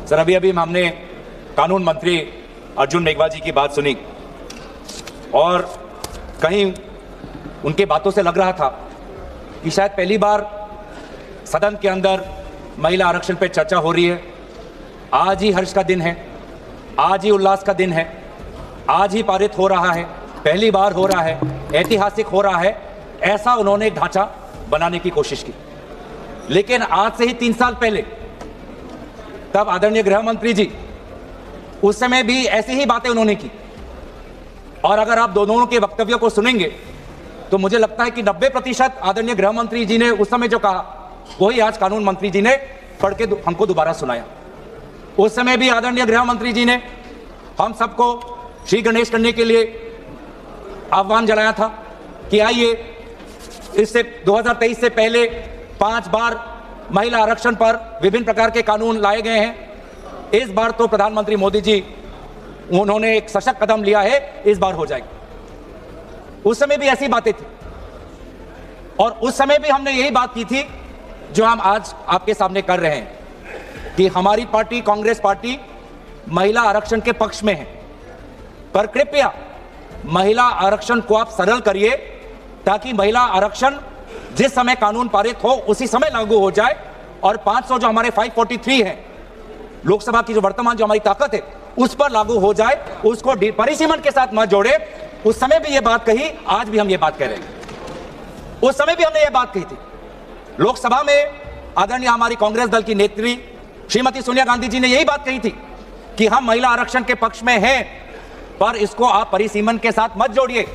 Sir, अभी अभी हमने कानून मंत्री अर्जुन मेघवाल जी की बात सुनी और कहीं उनके बातों से लग रहा था कि शायद पहली बार सदन के अंदर महिला आरक्षण पर चर्चा हो रही है। आज ही हर्ष का दिन है, आज ही उल्लास का दिन है, आज ही पारित हो रहा है, पहली बार हो रहा है, ऐतिहासिक हो रहा है, ऐसा उन्होंने एक ढांचा बनाने की कोशिश की। लेकिन आज से ही 3 साल पहले तब आदरणीय गृह मंत्री जी, उस समय भी ऐसी ही बातें उन्होंने की। और अगर आप दोनों के वक्तव्यों को सुनेंगे तो मुझे लगता है कि 90% आदरणीय गृह मंत्री जी ने उस समय जो कहा वही आज कानून मंत्री जी ने पढ़ के हमको दोबारा सुनाया। उस समय भी आदरणीय गृह मंत्री जी ने हम सबको श्री गणेश करने के लिए आह्वान जताया था कि आइए, इससे 2023 से पहले 5 बार महिला आरक्षण पर विभिन्न प्रकार के कानून लाए गए हैं। इस बार तो प्रधानमंत्री मोदी जी उन्होंने एक सशक्त कदम लिया है, इस बार हो जाएगा। उस समय भी ऐसी बातें थी और उस समय भी हमने यही बात की थी जो हम आज आपके सामने कर रहे हैं कि हमारी पार्टी कांग्रेस पार्टी महिला आरक्षण के पक्ष में है, पर कृपया महिला आरक्षण को आप सरल करिए ताकि महिला आरक्षण जिस समय कानून पारित हो उसी समय लागू हो जाए और 500 जो हमारे 543 है लोकसभा की जो वर्तमान जो हमारी ताकत है उस पर लागू हो जाए, उसको परिसीमन के साथ मत जोड़े। उस समय भी ये बात कही, आज भी हम ये बात कह रहे हैं। उस समय भी हमने ये बात कही थी लोकसभा में, आदरणीय हमारी कांग्रेस दल की नेत्री श्रीमती सोनिया गांधी जी ने यही बात कही थी कि हम महिला आरक्षण के पक्ष में हैं, पर इसको आप परिसीमन के साथ मत जोड़िए।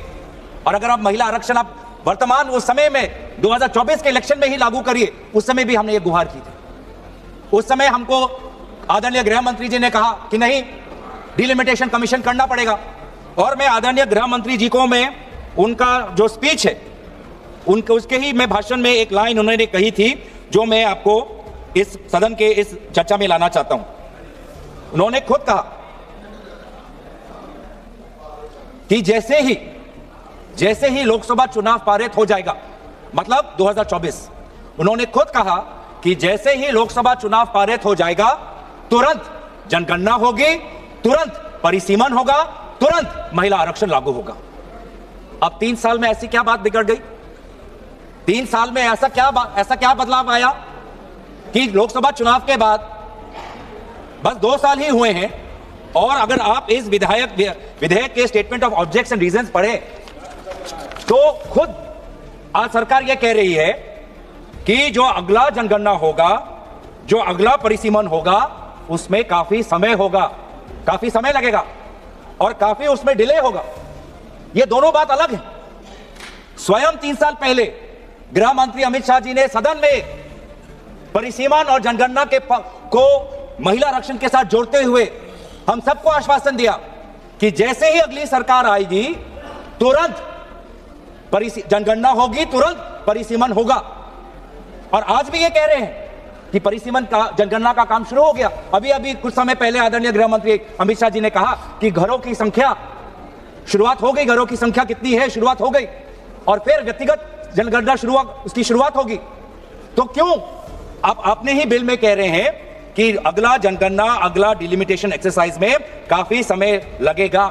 और अगर आप महिला आरक्षण आप वर्तमान उस समय में 2024 के इलेक्शन में ही लागू करिए, उस समय भी हमने ये गुहार की थी। उस समय हमको आदरणीय गृह मंत्री जी ने कहा कि नहीं, डिलिमिटेशन कमीशन करना पड़ेगा। और मैं आदरणीय गृह मंत्री जी को, मैं उनका जो स्पीच है उनके उसके ही मैं भाषण में एक लाइन उन्होंने कही थी जो मैं आपको इस सदन के इस चर्चा में लाना चाहता हूं। उन्होंने खुद कहा कि जैसे ही लोकसभा चुनाव पारित हो जाएगा, मतलब 2024, उन्होंने खुद कहा कि जैसे ही लोकसभा चुनाव पारित हो जाएगा तुरंत जनगणना होगी, तुरंत परिसीमन होगा, तुरंत महिला आरक्षण लागू होगा। अब 3 साल में ऐसी क्या बात बिगड़ गई? 3 साल में ऐसा क्या बदलाव आया कि लोकसभा चुनाव के बाद बस 2 साल ही हुए हैं और अगर आप इस विधेयक के statement of objects and reasons पढ़े तो खुद आज सरकार यह कह रही है कि जो अगला जनगणना होगा, जो अगला परिसीमन होगा, उसमें काफी समय होगा, काफी समय लगेगा और काफी उसमें डिले होगा। ये दोनों बात अलग है। स्वयं 3 साल पहले गृह मंत्री अमित शाह जी ने सदन में परिसीमन और जनगणना को महिला आरक्षण के साथ जोड़ते हुए हम सबको आश्वासन दिया कि जैसे ही अगली सरकार आएगी तुरंत जनगणना होगी, तुरंत परिसीमन होगा। और आज भी ये कह रहे हैं कि परिसीमन का, जनगणना का काम शुरू हो गया। अभी कुछ समय पहले आदरणीय गृह मंत्री अमित शाह जी ने कहा कि घरों की संख्या शुरुआत हो गई, घरों की संख्या कितनी है शुरुआत हो गई और फिर व्यक्तिगत जनगणना उसकी शुरुआत होगी। तो क्यों आप अपने ही बिल में कह रहे हैं कि अगला जनगणना, अगला डिलिमिटेशन एक्सरसाइज में काफी समय लगेगा?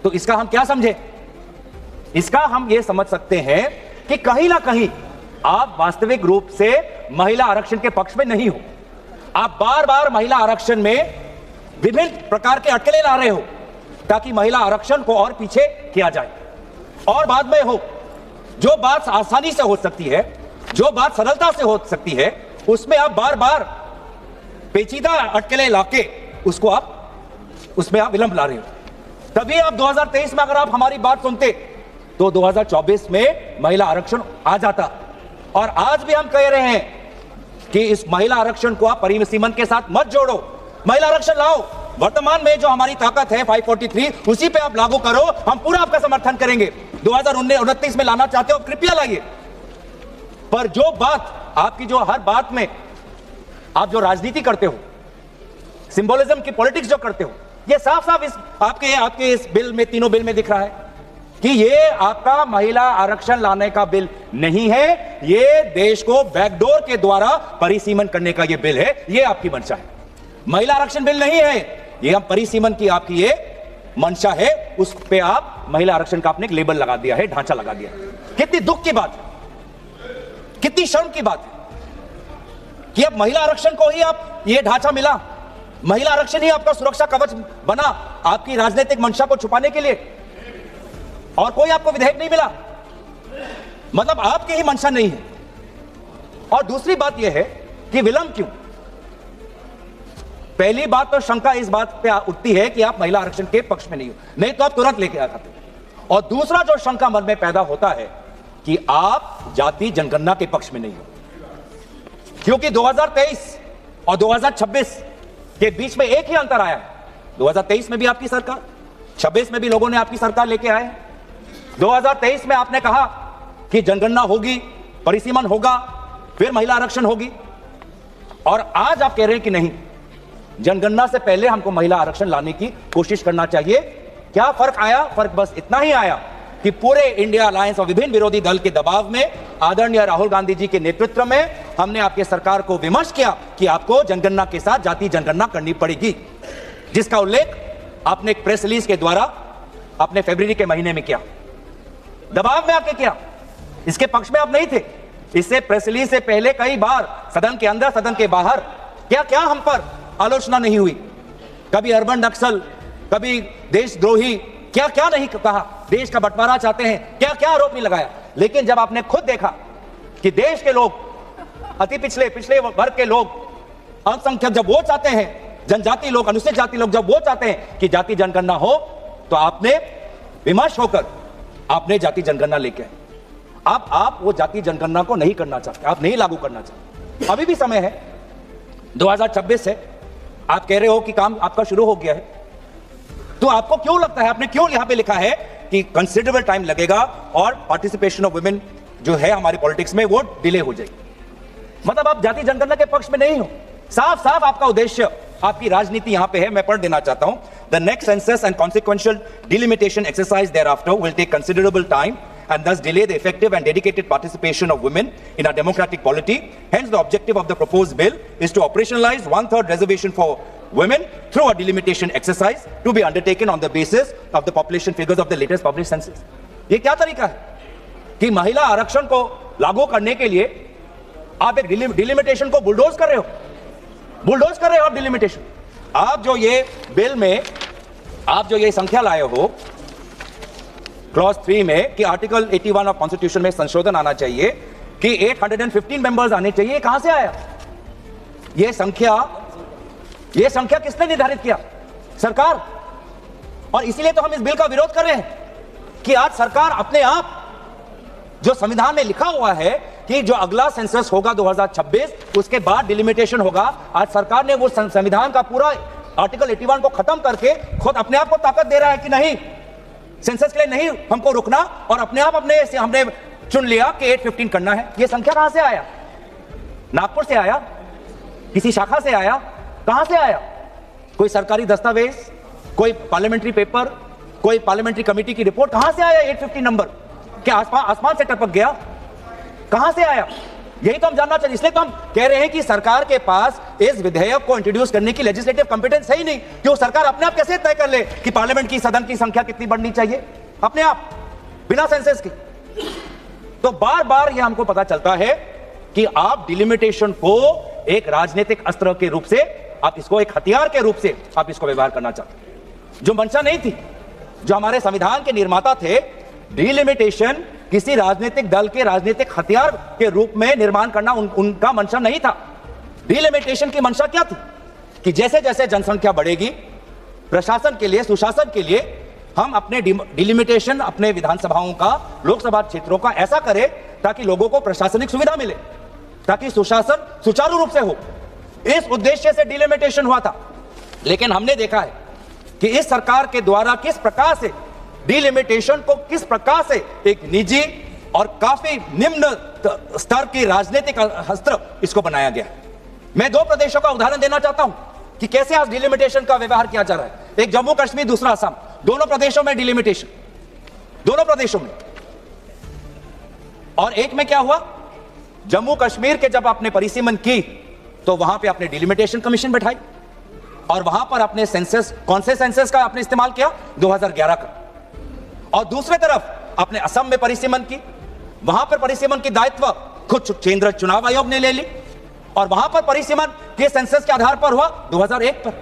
तो इसका हम क्या समझे? इसका हम ये समझ सकते हैं कि कहीं ना कहीं आप वास्तविक रूप से महिला आरक्षण के पक्ष में नहीं हो। आप बार बार महिला आरक्षण में विभिन्न प्रकार के अटकलें ला रहे हो ताकि महिला आरक्षण को और पीछे किया जाए और बाद में हो। जो बात आसानी से हो सकती है, जो बात सरलता से हो सकती है, उसमें आप बार बार पेचीदा अटकलें लाके उसमें आप विलंब ला रहे हो। तभी आप 2023 में अगर आप हमारी बात सुनते तो 2024 में महिला आरक्षण आ जाता। और आज भी हम कह रहे हैं कि इस महिला आरक्षण को आप परिसीमन के साथ मत जोड़ो, महिला आरक्षण लाओ। वर्तमान में जो हमारी ताकत है 543, उसी पे आप लागू करो, हम पूरा आपका समर्थन करेंगे। 2029 में लाना चाहते हो, कृपया लाइए। पर जो बात आपकी, जो हर बात में आप जो राजनीति करते हो, सिंबोलिज्म की पॉलिटिक्स जो करते हो, ये साफ साफ इस आपके इस बिल में, तीनों बिल में दिख रहा है कि ये आपका महिला आरक्षण लाने का बिल नहीं है, ये देश को बैकडोर के द्वारा परिसीमन करने का ये बिल है। ये आपकी मंशा है। महिला आरक्षण बिल नहीं है ये, हम परिसीमन की आपकी ये मंशा है, उस पे आप महिला आरक्षण का आपने एक लेबल लगा दिया है, ढांचा लगा दिया। कितनी दुख की बात है, कितनी शर्म की बात है कि अब महिला आरक्षण को ही आप ये ढांचा मिला, महिला आरक्षण ही आपका सुरक्षा कवच बना आपकी राजनीतिक मंशा को छुपाने के लिए, और कोई आपको विधेयक नहीं मिला, मतलब आपकी ही मंशा नहीं है। और दूसरी बात यह है कि विलंब क्यों? पहली बात तो शंका इस बात पे उठती है कि आप महिला आरक्षण के पक्ष में नहीं हो, नहीं तो आप तुरंत लेके आ जाते। और दूसरा जो शंका मन में पैदा होता है कि आप जाति जनगणना के पक्ष में नहीं हो, क्योंकि 2023 और 2026 के बीच में एक ही अंतर आया है। 2023 में भी आपकी सरकार, 26 में भी लोगों ने आपकी सरकार लेके आए। 2023 में आपने कहा कि जनगणना होगी, परिसीमन होगा, फिर महिला आरक्षण होगी, और आज आप कह रहे हैं कि नहीं, जनगणना से पहले हमको महिला आरक्षण लाने की कोशिश करना चाहिए। क्या फर्क आया? फर्क बस इतना ही आया कि पूरे इंडिया अलायंस और विभिन्न विरोधी दल के दबाव में आदरणीय राहुल गांधी जी के नेतृत्व में हमने आपके सरकार को विमर्श किया कि आपको जनगणना के साथ जाति जनगणना करनी पड़ेगी, जिसका उल्लेख आपने एक प्रेस रिलीज के द्वारा अपने फरवरी के महीने में किया, दबाव में आके किया, इसके पक्ष में आप नहीं थे। इससे प्रेस रिलीज से पहले कई बार सदन के अंदर सदन के बाहर क्या क्या हम पर आलोचना नहीं हुई, कभी अर्बन नक्सल, कभी देशद्रोही, क्या क्या नहीं कहा, देश का बंटवारा चाहते हैं, क्या क्या आरोप नहीं लगाया। लेकिन जब आपने खुद देखा कि देश के लोग, अति पिछले वर्ग के लोग, अल्पसंख्यक जब वो चाहते हैं, जनजाति लोग, अनुसूचित जाति लोग जब वो चाहते हैं कि जाति जनगणना हो, तो आपने विमर्श होकर आपने जाति जनगणना लेके आए। अब आप वो जाति जनगणना को नहीं करना चाहते, आप नहीं लागू करना चाहते। अभी भी समय है, 2026 है, आप कह रहे हो कि काम आपका शुरू हो गया है, तो आपको क्यों लगता है, आपने क्यों यहां पे लिखा है कि कंसिडरेबल टाइम लगेगा और पार्टिसिपेशन ऑफ वुमेन जो है हमारी पॉलिटिक्स में वो डिले हो जाएगी? मतलब आप जाति जनगणना के पक्ष में नहीं हो। साफ साफ आपका उद्देश्य, आपकी राजनीति यहां पे है। मैं पढ़ देना चाहता हूं। The next census and consequential delimitation exercise thereafter will take considerable time and thus delay the effective and dedicated participation of women in our democratic polity. Hence, the objective of the proposed bill is to operationalize 1/3 reservation for women through a delimitation exercise to be undertaken on the basis of the population figures of the latest published census. ये क्या तरीका है कि महिला आरक्षण को लागू करने के लिए आप एक डिलिमिटेशन को बुलडोज कर रहे हो, बुलडोज कर रहे हो आप डिलिमिटेशन। आप जो ये बिल में आप जो ये संख्या लाए हो क्लॉज 3 में कि आर्टिकल 81 ऑफ कॉन्स्टिट्यूशन में संशोधन आना चाहिए कि 815 मेंबर्स आने चाहिए, कहां से आया ये संख्या किसने निर्धारित किया? सरकार। और इसीलिए तो हम इस बिल का विरोध कर रहे हैं कि आज सरकार अपने आप, जो संविधान में लिखा हुआ है कि जो अगला सेंसस होगा 2026 उसके बाद डिलिमिटेशन होगा, आज सरकार ने वो संविधान का पूरा आर्टिकल 81 को खत्म करके खुद अपने आप को ताकत दे रहा है कि नहीं, सेंसस के लिए नहीं हमको रुकना, और अपने आप हमने चुन लिया कि 815 करना है। ये संख्या कहां से आया? नागपुर से आया? किसी शाखा से आया? कहां से आया? कोई सरकारी दस्तावेज, कोई पार्लियामेंट्री पेपर, कोई पार्लियामेंट्री कमेटी की रिपोर्ट, कहां से आया 815 नंबर? क्या आसमान से टपक गया? कहां से आया? यही तो हम जानना चाहिए। इसलिए तो हम कह रहे हैं कि सरकार के पास इस विधेयक को इंट्रोड्यूस करने की लेजिस्लेटिव कॉम्पिटेंस है ही नहीं, कि वो सरकार अपने आप कैसे तय कर ले कि पार्लियामेंट की सदन की संख्या कितनी बढ़नी चाहिए अपने आप, बिना सेंसस की। तो बार बार यह हमको पता चलता है कि आप डिलिमिटेशन को एक राजनीतिक अस्त्र के रूप से, आप इसको एक हथियार के रूप से आप इसको व्यवहार करना चाहते, जो मंशा नहीं थी। जो हमारे संविधान के निर्माता थे, डिलिमिटेशन किसी राजनीतिक दल के राजनीतिक हथियार के रूप में निर्माण करना उनका मंशा नहीं था। डिलिमिटेशन की मंशा क्या थी कि जैसे जैसे जनसंख्या बढ़ेगी, प्रशासन के लिए, सुशासन के लिए हम अपने डिलिमिटेशन अपने विधानसभाओं का, लोकसभा क्षेत्रों का ऐसा करें ताकि लोगों को प्रशासनिक सुविधा मिले, ताकि सुशासन सुचारू रूप से हो। इस उद्देश्य से डिलिमिटेशन हुआ था। लेकिन हमने देखा है कि इस सरकार के द्वारा किस प्रकार से डिलिमिटेशन को, किस प्रकार से एक निजी और काफी निम्न स्तर की राजनीतिक अस्त्र इसको बनाया गया। मैं 2 प्रदेशों का उदाहरण देना चाहता हूं कि कैसे आज डिलिमिटेशन का व्यवहार किया जा रहा है। एक जम्मू कश्मीर, दूसरा असम, दोनों प्रदेशों में डिलिमिटेशन, दोनों प्रदेशों में। और एक में क्या हुआ, जम्मू कश्मीर के जब आपने परिसीमन की तो वहां पे आपने डिलिमिटेशन कमीशन बैठाई, और वहां पर अपने सेंसस, कौन से सेंसस का आपने इस्तेमाल किया? 2011 का। और दूसरी तरफ आपने असम में परिसीमन की, वहां पर परिसीमन की दायित्व खुद केंद्र चुनाव आयोग ने ले ली, और वहां पर परिसीमन के सेंसस के आधार पर हुआ 2001 पर।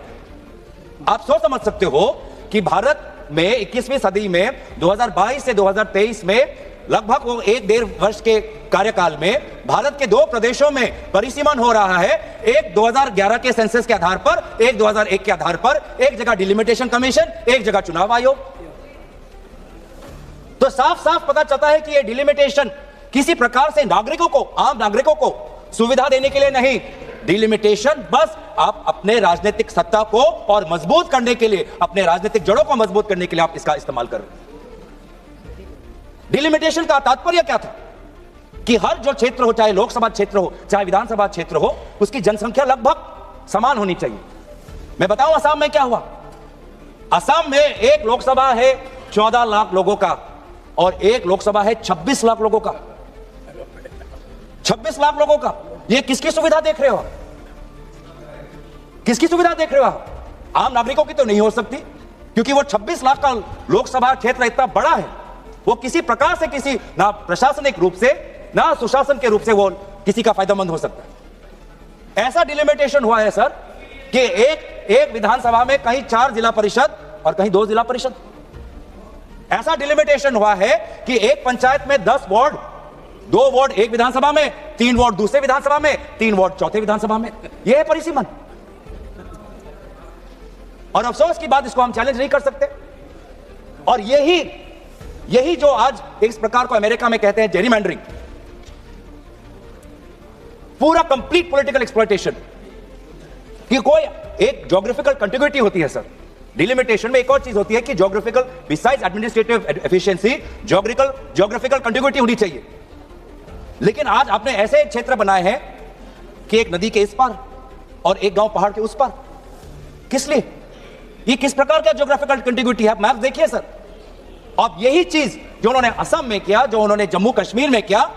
आप सोच समझ सकते हो कि भारत में 21वीं सदी में 2022 से 2023 में लगभग वो 1.5 वर्ष के कार्यकाल में भारत के 2 प्रदेशों में परिसीमन हो रहा है, एक 2011 के सेंसस के आधार पर, एक 2001 के आधार पर, एक जगह डिलिमिटेशन कमीशन, एक जगह चुनाव आयोग। तो साफ साफ पता चलता है कि यह डिलिमिटेशन किसी प्रकार से नागरिकों को, आम नागरिकों को सुविधा देने के लिए नहीं, डिलिमिटेशन बस आप अपने राजनीतिक सत्ता को और मजबूत करने के लिए, अपने राजनीतिक जड़ों को मजबूत करने के लिए आप इसका इस्तेमाल कर रहे हैं। डिलिमिटेशन का तात्पर्य क्या था कि हर जो क्षेत्र हो, चाहे लोकसभा क्षेत्र हो, चाहे विधानसभा क्षेत्र हो, उसकी जनसंख्या लगभग समान होनी चाहिए। मैं बताऊं असम में क्या हुआ? असम में एक लोकसभा है 14 लाख लोगों का और एक लोकसभा है 26 लाख लोगों का। 26 लाख लोगों का, ये किसकी सुविधा देख रहे हो? किसकी सुविधा देख रहे हो? आम नागरिकों की तो नहीं हो सकती, क्योंकि वो 26 लाख का लोकसभा क्षेत्र इतना बड़ा है, वो किसी प्रकार से, किसी ना प्रशासनिक रूप से ना सुशासन के रूप से वो किसी का फायदेमंद हो सकता है। ऐसा डिलिमिटेशन हुआ है सर कि एक विधानसभा में कहीं 4 जिला परिषद और कहीं 2 जिला परिषद। ऐसा डिलिमिटेशन हुआ है कि एक पंचायत में 10 वार्ड, 2 वार्ड एक विधानसभा में, 3 वार्ड दूसरे विधानसभा में, 3 वार्ड चौथे विधानसभा में। यह है परिसीमन। और अफसोस की बात, इसको हम चैलेंज नहीं कर सकते। और यही जो आज इस प्रकार को अमेरिका में कहते हैं जेरीमैंडरिंग, पूरा कंप्लीट पॉलिटिकल एक्सप्लॉयटेशन, कि कोई एक ज्योग्राफिकल कंटिग्यूटी होती है सर। डिलिमिटेशन में एक और चीज होती है कि geographical, besides administrative efficiency, geographical contiguity होनी चाहिए। लेकिन आज आपने ऐसे क्षेत्र बनाए हैं कि एक नदी के इस पार और एक गांव पहाड़ के उस पार। किस लिए? ये किस प्रकार का ज्योग्राफिकल कंटिग्यूटी है? मैप देखिए सर। अब यही चीज जो उन्होंने असम में किया, जो उन्होंने जम्मू कश्मीर में किया,